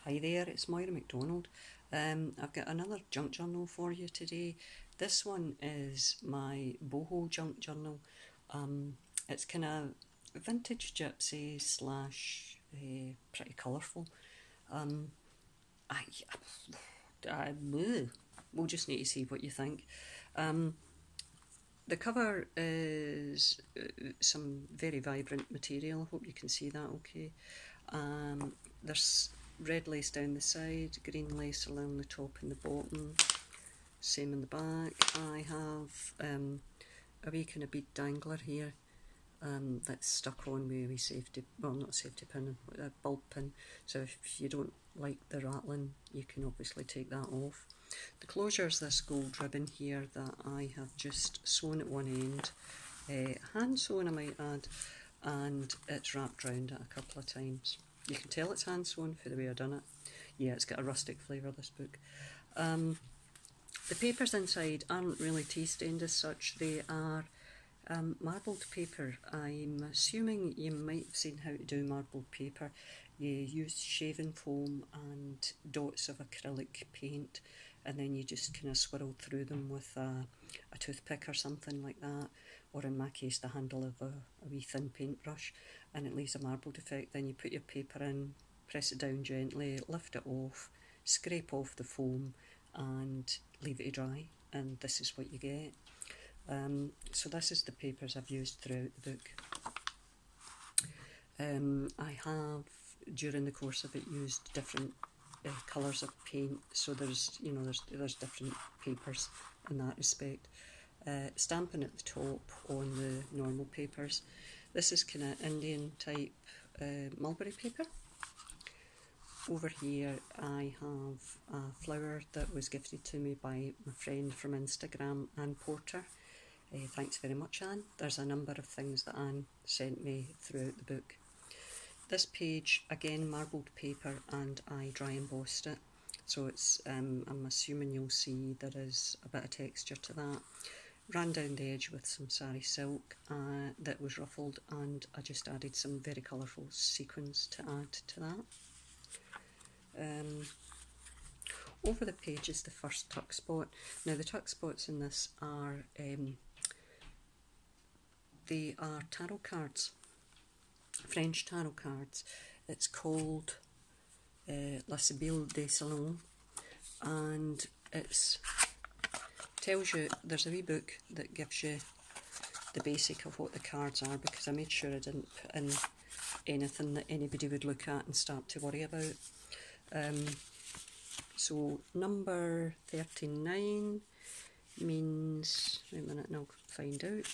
Hi there, it's Moira McDonald. I've got another junk journal for you today. This one is my Boho junk journal. It's kind of vintage gypsy slash pretty colourful. We'll just need to see what you think. The cover is some very vibrant material. I hope you can see that okay. There's red lace down the side, green lace along the top and the bottom, same in the back. I have a wee kind of bead dangler here that's stuck on with a wee safety, well not a safety pin, a bulb pin, so if you don't like the rattling you can obviously take that off. The closure is this gold ribbon here that I have just sewn at one end, hand sewn I might add, and it's wrapped round it a couple of times. You can tell it's hand sewn for the way I've done it. Yeah, it's got a rustic flavour, this book. The papers inside aren't really tea stained as such, they are marbled paper. I'm assuming you might have seen how to do marbled paper. You use shaving foam and dots of acrylic paint, and then you just kind of swirl through them with a toothpick or something like that, or in my case the handle of a wee thin paintbrush, and it leaves a marbled effect. Then you put your paper in, press it down gently, lift it off, scrape off the foam and leave it to dry, and this is what you get. So this is the papers I've used throughout the book. I have, during the course of it, used different colours of paint, so there's different papers in that respect. Stamping at the top on the normal papers. This is kind of Indian type mulberry paper. Over here I have a flower that was gifted to me by my friend from Instagram, Anne Porter. Thanks very much, Anne. There's a number of things that Anne sent me throughout the book. This page, again marbled paper, and I dry embossed it. So it's, I'm assuming you'll see there is a bit of texture to that. Ran down the edge with some sari silk that was ruffled, and I just added some very colourful sequins to add to that. Over the page is the first tuck spot. Now the tuck spots in this are they are tarot cards, French tarot cards. It's called La Sibylle des Salons, and it's tells you, there's a wee book that gives you the basic of what the cards are, because I made sure I didn't put in anything that anybody would look at and start to worry about. So number 39 means, wait a minute and I'll find out.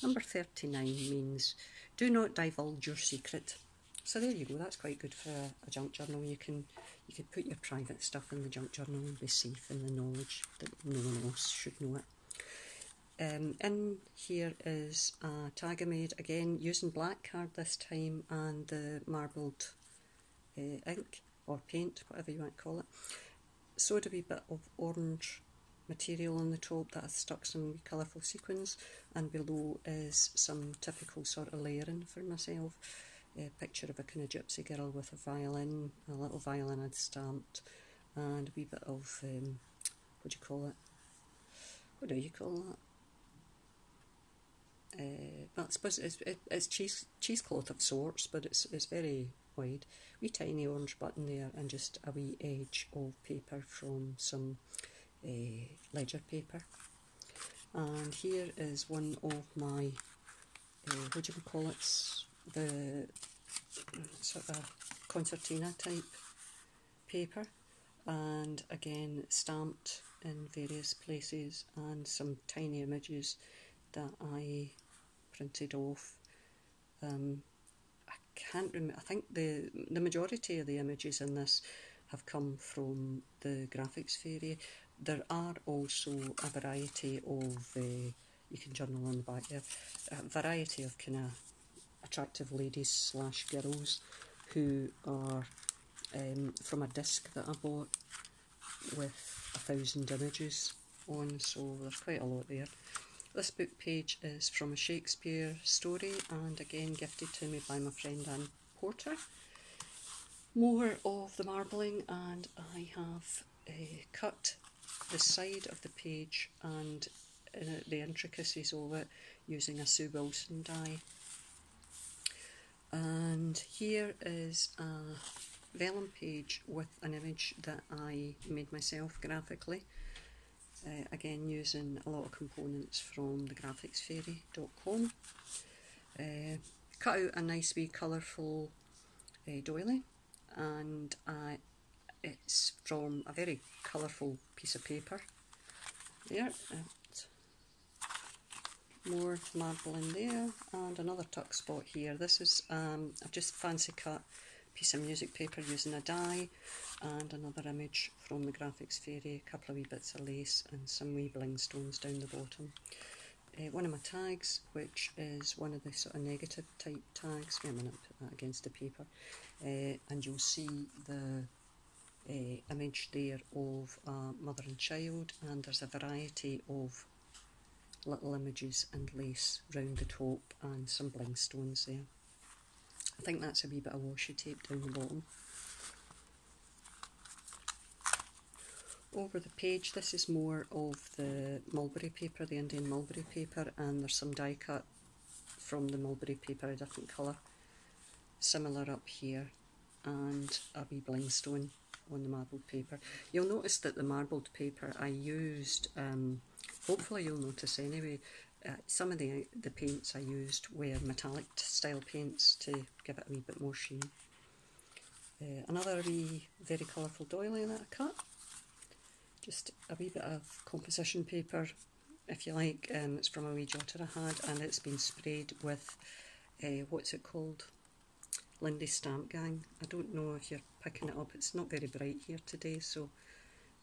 Number 39 means do not divulge your secret. So there you go, that's quite good for a junk journal. You can put your private stuff in the junk journal and be safe in the knowledge that no one else should know it. In here is a tag I made, again using black card this time and the marbled ink or paint, whatever you want to call it. Sewed a wee bit of orange material on the top that has stuck some colourful sequins, and below is some typical sort of layering for myself. A picture of a kind of gypsy girl with a violin, a little violin I'd stamped, and a wee bit of, what do you call it? What do you call that? Well, I suppose it's cheesecloth of sorts, but it's very wide. Wee tiny orange button there, and just a wee edge of paper from some ledger paper. And here is one of my, what do you call it? The sort of Concertina type paper, and again stamped in various places, and some tiny images that I printed off. I can't remember, I think the majority of the images in this have come from the graphics fairy. There are also a variety of, you can journal on the back there, a variety of kind of attractive ladies slash girls who are from a disc that I bought with 1,000 images on, so there's quite a lot there. This book page is from a Shakespeare story, and again gifted to me by my friend Anne Porter. More of the marbling, and I have cut the side of the page and the intricacies of it using a Sue Wilson die. And here is a vellum page with an image that I made myself graphically, again using a lot of components from thegraphicsfairy.com. Cut out a nice wee colourful doily, and it's from a very colourful piece of paper. There, more marble in there, and another tuck spot here. This is I've just fancy cut piece of music paper using a die, and another image from the Graphics Fairy, a couple of wee bits of lace and some wee bling stones down the bottom. One of my tags, which is one of the sort of negative type tags. Wait a minute, put that against the paper, and you'll see the image there of a mother and child, and there's a variety of little images and lace round the top and some bling stones there. I think that's a wee bit of washi tape down the bottom. Over the page, this is more of the mulberry paper, the Indian mulberry paper, and there's some die cut from the mulberry paper, a different colour. Similar up here, and a wee bling stone on the marbled paper. You'll notice that the marbled paper I used, hopefully you'll notice anyway, some of the paints I used were metallic style paints to give it a wee bit more sheen. Another wee very colourful doily that I cut. Just a wee bit of composition paper, if you like. It's from a wee jotter I had, and it's been sprayed with, what's it called? Lindy Stamp Gang. I don't know if you're picking it up. It's not very bright here today, so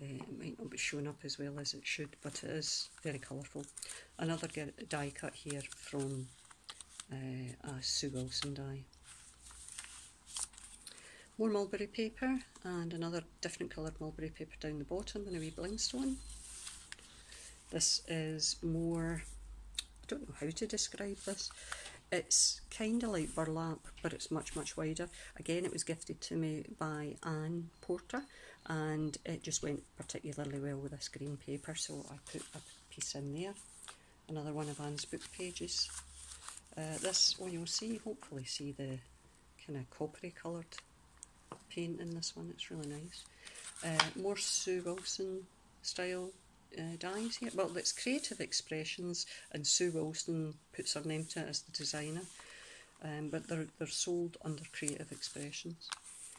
it might not be showing up as well as it should, but it is very colourful. Another die cut here from a Sue Wilson die. More mulberry paper, and another different coloured mulberry paper down the bottom, and a wee bling stone. This is more, I don't know how to describe this. It's kind of like burlap, but it's much, much wider. Again, it was gifted to me by Anne Porter, and it just went particularly well with this green paper, so I put a piece in there. Another one of Anne's book pages. This one you'll see, hopefully see the kind of coppery coloured paint in this one. It's really nice. More Sue Wilson style dies here. Well, it's Creative Expressions, and Sue Wilson puts her name to it as the designer, but they're sold under Creative Expressions.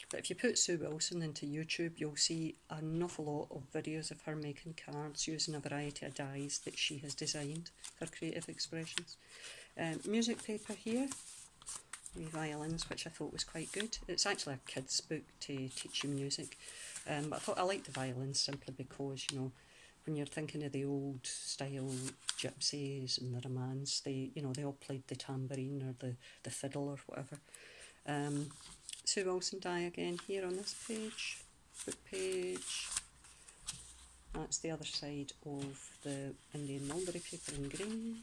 But if you put Sue Wilson into YouTube, you'll see an awful lot of videos of her making cards using a variety of dies that she has designed for Creative Expressions. Music paper here, wee violins, which I thought was quite good. It's actually a kid's book to teach you music, but I thought I liked the violins simply because, you know, when you're thinking of the old style gypsies and the romance, they all played the tambourine or the fiddle or whatever. Sue Wilson die again here on this page, book page. That's the other side of the Indian mulberry paper in green.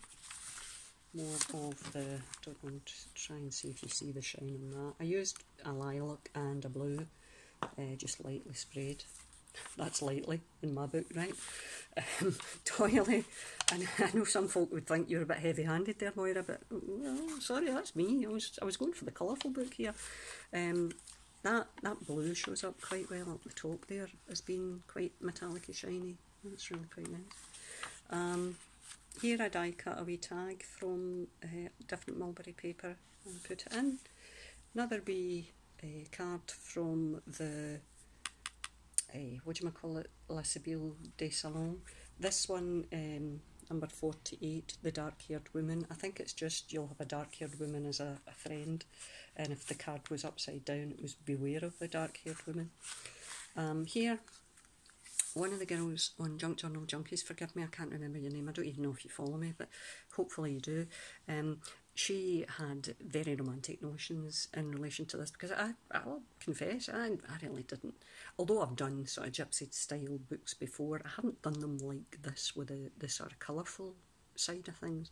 More of the, don't want to try and see if you see the shine on that. I used a lilac and a blue, just lightly sprayed. That's lightly in my book, right? Doily, and I know some folk would think you're a bit heavy-handed there, Moira, but well, sorry, that's me. I was going for the colourful book here. That blue shows up quite well up the top there as being quite metallic-y shiny. That's really quite nice. Here I die cut a wee tag from different mulberry paper and put it in. Another wee card from the La Sibylle de Salon. This one, number 48, the dark-haired woman. I think it's just you'll have a dark-haired woman as a friend, and if the card was upside down, it was beware of the dark-haired woman. Here, one of the girls on Junk Journal Junkies, forgive me, I can't remember your name, I don't even know if you follow me, but hopefully you do. She had very romantic notions in relation to this, because I'll confess, I really didn't. Although I've done sort of gypsy style books before, I haven't done them like this with the sort of colourful side of things.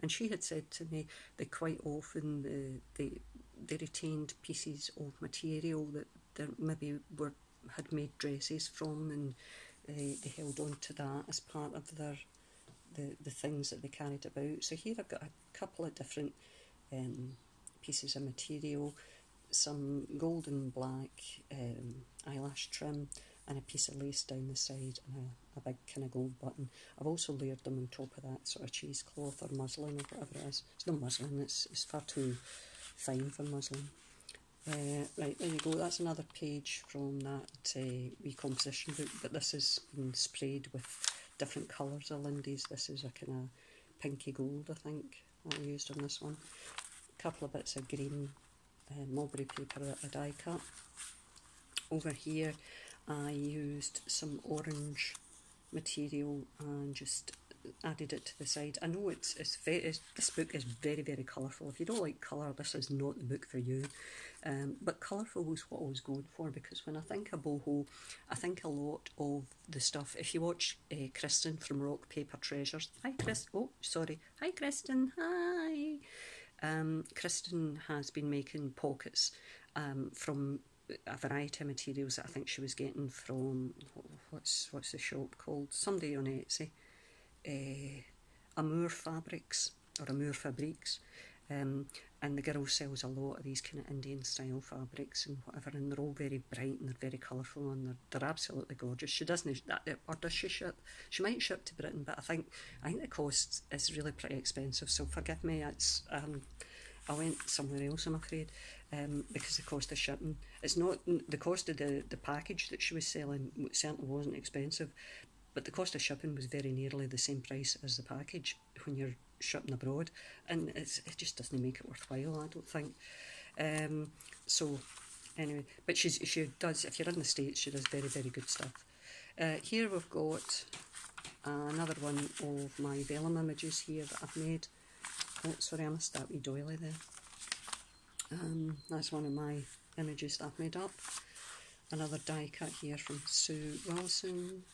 And she had said to me that quite often they retained pieces of material that maybe had made dresses from, and they held on to that as part of the things that they carried about. So here I've got a couple of different pieces of material, some golden black eyelash trim, and a piece of lace down the side, and a big kind of gold button. I've also layered them on top of that sort of cheesecloth or muslin or whatever it is. It's not muslin, it's far too fine for muslin. Right, there you go, that's another page from that wee composition book, but this has been sprayed with different colours of Lindy's. This is a kind of pinky gold, I think, that I used on this one. A couple of bits of green mulberry paper that I die cut. Over here I used some orange material and just added it to the side. I know this book is very, very colourful. If you don't like colour, this is not the book for you. But colourful is what I was going for, because when I think of boho, I think a lot of the stuff. If you watch Kristen from Rock Paper Treasures, hi Kristen, hi. Kristen has been making pockets from a variety of materials that I think she was getting from, what's the shop called? Somebody on Etsy. Amour Fabrics or Amour Fabriques, and the girl sells a lot of these kind of Indian style fabrics and whatever, and they're all very bright and they're very colourful and they're absolutely gorgeous. She doesn't, or does she ship? She might ship to Britain, but I think the cost is really pretty expensive, so forgive me. It's I went somewhere else, I'm afraid, because the cost of shipping. It's not the cost of the package that she was selling. It certainly wasn't expensive, but the cost of shipping was very nearly the same price as the package when you're shipping abroad, and it just doesn't make it worthwhile, I don't think. So anyway, but she does, if you're in the States, she does very, very good stuff. Here we've got another one of my vellum images here that I've made. Oh, sorry, I missed that wee doily there. That's one of my images that I've made up. Another die cut here from Sue Wilson,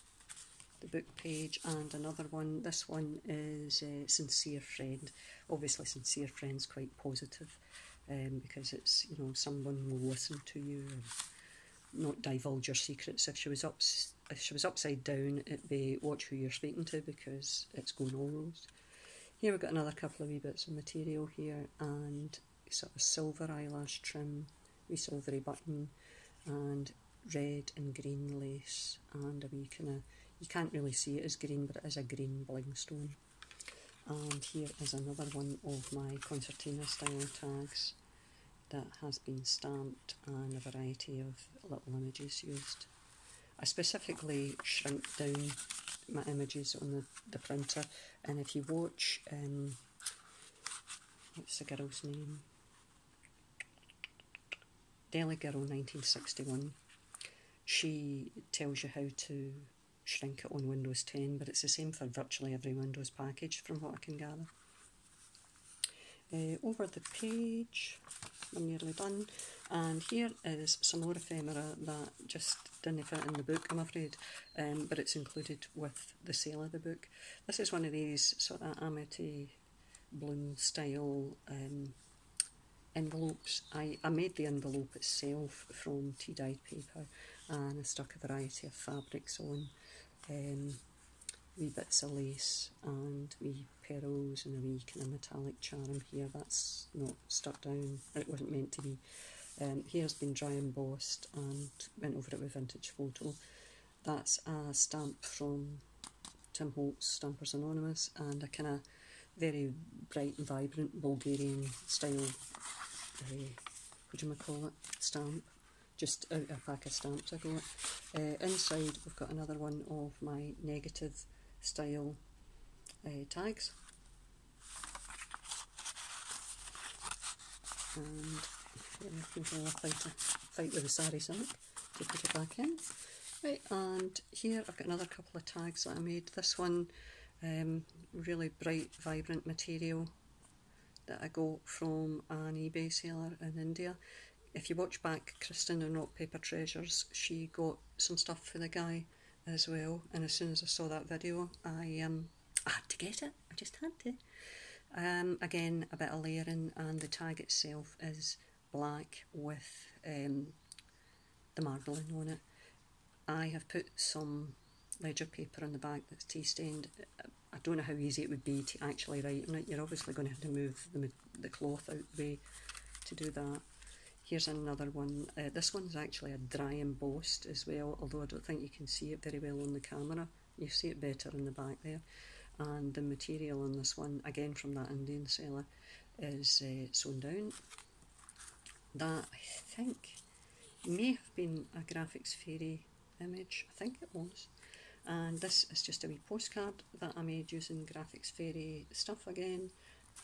the book page, and another one. This one is Sincere Friend. Obviously Sincere Friend's quite positive, because it's, you know, someone will listen to you and not divulge your secrets. If she was upside down, it'd be watch who you're speaking to, because it's going all rose. Here we've got another couple of wee bits of material here, and sort of silver eyelash trim, wee silvery button, and red and green lace, and a wee kind of, you can't really see it as green, but it is a green bling stone. And here is another one of my Concertina style tags that has been stamped, and a variety of little images used. I specifically shrink down my images on the printer, and if you watch, what's the girl's name? Deli Girl 1961. She tells you how to shrink it on Windows 10, but it's the same for virtually every Windows package from what I can gather. Over the page, I'm nearly done, and here is some more ephemera that just didn't fit in the book, I'm afraid, but it's included with the sale of the book. This is one of these sort of amity bloom style envelopes. I made the envelope itself from tea-dyed paper, and I stuck a variety of fabrics on, wee bits of lace and wee pearls and a wee kind of metallic charm here. That's not stuck down, it wasn't meant to be. Here's been dry embossed and went over it with Vintage Photo. That's a stamp from Tim Holtz Stampers Anonymous, and a kind of very bright and vibrant Bulgarian style, what do you call it, stamp. Just out of a pack of stamps I got. Inside we've got another one of my negative style tags. And I'll fight with the sari silk to put it back in. Right, and here I've got another couple of tags that I made. This one, really bright, vibrant material that I got from an eBay seller in India. If you watch back Kristen and Rock Paper Treasures, she got some stuff for the guy as well, and as soon as I saw that video, I had to get it. I just had to. Again, a bit of layering, and the tag itself is black with the marblling on it. I have put some ledger paper on the back that's tea stained. I don't know how easy it would be to actually write on it. You're obviously going to have to move the cloth out the way to do that. Here's another one. This one's actually a dry embossed as well, although I don't think you can see it very well on the camera. You see it better in the back there. And the material on this one, again from that Indian seller, is sewn down. That, I think, may have been a Graphics Fairy image. I think it was. And this is just a wee postcard that I made using Graphics Fairy stuff again,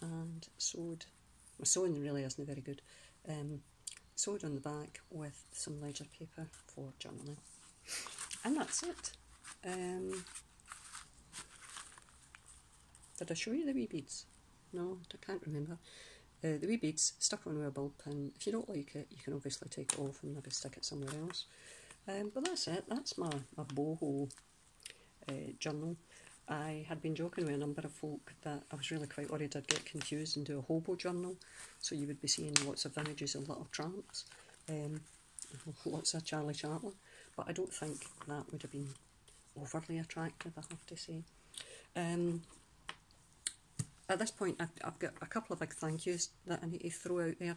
and sewed. My sewing really isn't very good. Sewed on the back with some ledger paper for journaling. And that's it. Did I show you the wee beads? No, I can't remember. The wee beads stuck on with a ball pin. If you don't like it, you can obviously take it off and maybe stick it somewhere else. But that's it. That's my Boho journal. I had been joking with a number of folk that I was really quite worried I'd get confused and do a hobo journal. So you would be seeing lots of images of little tramps, lots of Charlie Chaplin. But I don't think that would have been overly attractive, I have to say. At this point, I've got a couple of big thank yous that I need to throw out there.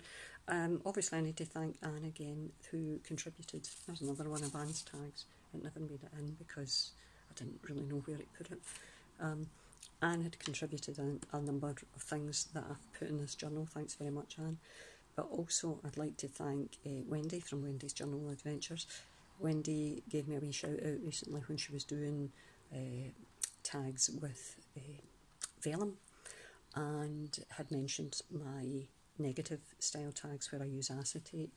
Obviously, I need to thank Anne again, who contributed. There's another one of Anne's tags. It never made it in because I didn't really know where to put it. Anne had contributed a number of things that I've put in this journal. Thanks very much, Anne. But also, I'd like to thank Wendy from Wendy's Journal Adventures. Wendy gave me a wee shout out recently when she was doing tags with vellum, and had mentioned my negative style tags where I use acetate.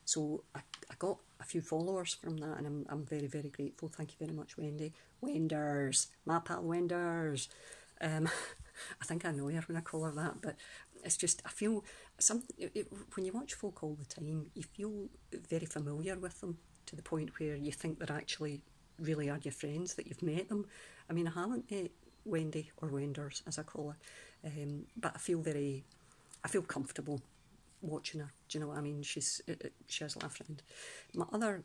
So I got a few followers from that, and I'm very, very grateful. Thank you very much, Wendy. Wenders, my pal Wenders. I think I know her when I call her that, but it's just, I feel when you watch folk all the time, you feel very familiar with them to the point where you think they're actually really are your friends, that you've met them. I mean, I haven't met Wendy, or Wenders as I call her, but I feel comfortable watching her. Do you know what I mean? She is a little friend. My other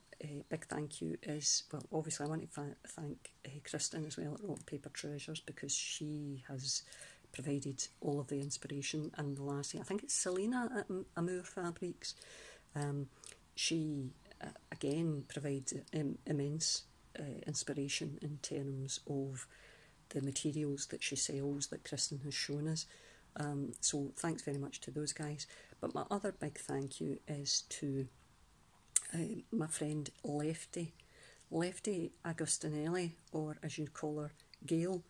big thank you is, well, obviously I want to thank Kristen as well at Rock Paper Treasures, because she has provided all of the inspiration and the lassie. I think it's Selena at Amour Fabrics. She again provides immense inspiration in terms of the materials that she sells that Kristen has shown us. So thanks very much to those guys. But my other big thank you is to my friend Lefty Agustinelli, or as you call her, Gail.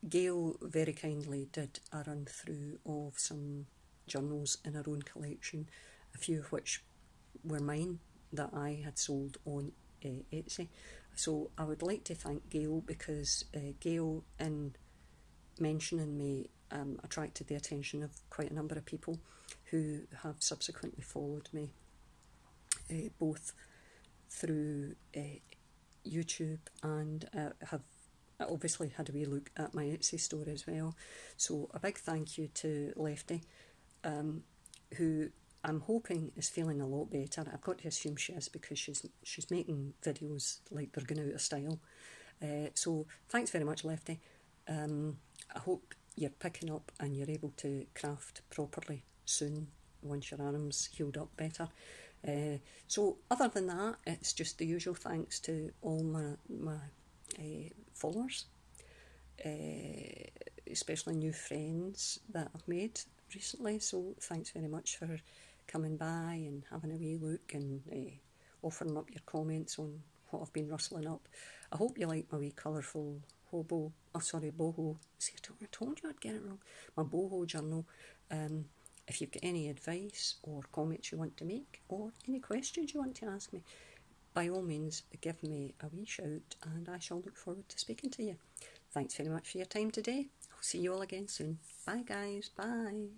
Gail very kindly did a run through of some journals in her own collection, a few of which were mine that I had sold on Etsy. So I would like to thank Gail, because Gail, in mentioning me, attracted the attention of quite a number of people who have subsequently followed me, both through YouTube and have obviously had a wee look at my Etsy store as well. So a big thank you to Lefty, who I'm hoping is feeling a lot better. I've got to assume she is, because she's making videos like they're going out of style. So thanks very much, Lefty. I hope you're picking up and you're able to craft properly soon once your arm's healed up better. So other than that, it's just the usual thanks to all my followers, especially new friends that I've made recently. So thanks very much for coming by and having a wee look and offering up your comments on what I've been rustling up. I hope you like my wee colourful boho. See, I told you I'd get it wrong. My boho journal. If you've got any advice or comments you want to make, or any questions you want to ask me, by all means give me a wee shout, and I shall look forward to speaking to you. Thanks very much for your time today. I'll see you all again soon. Bye guys, bye.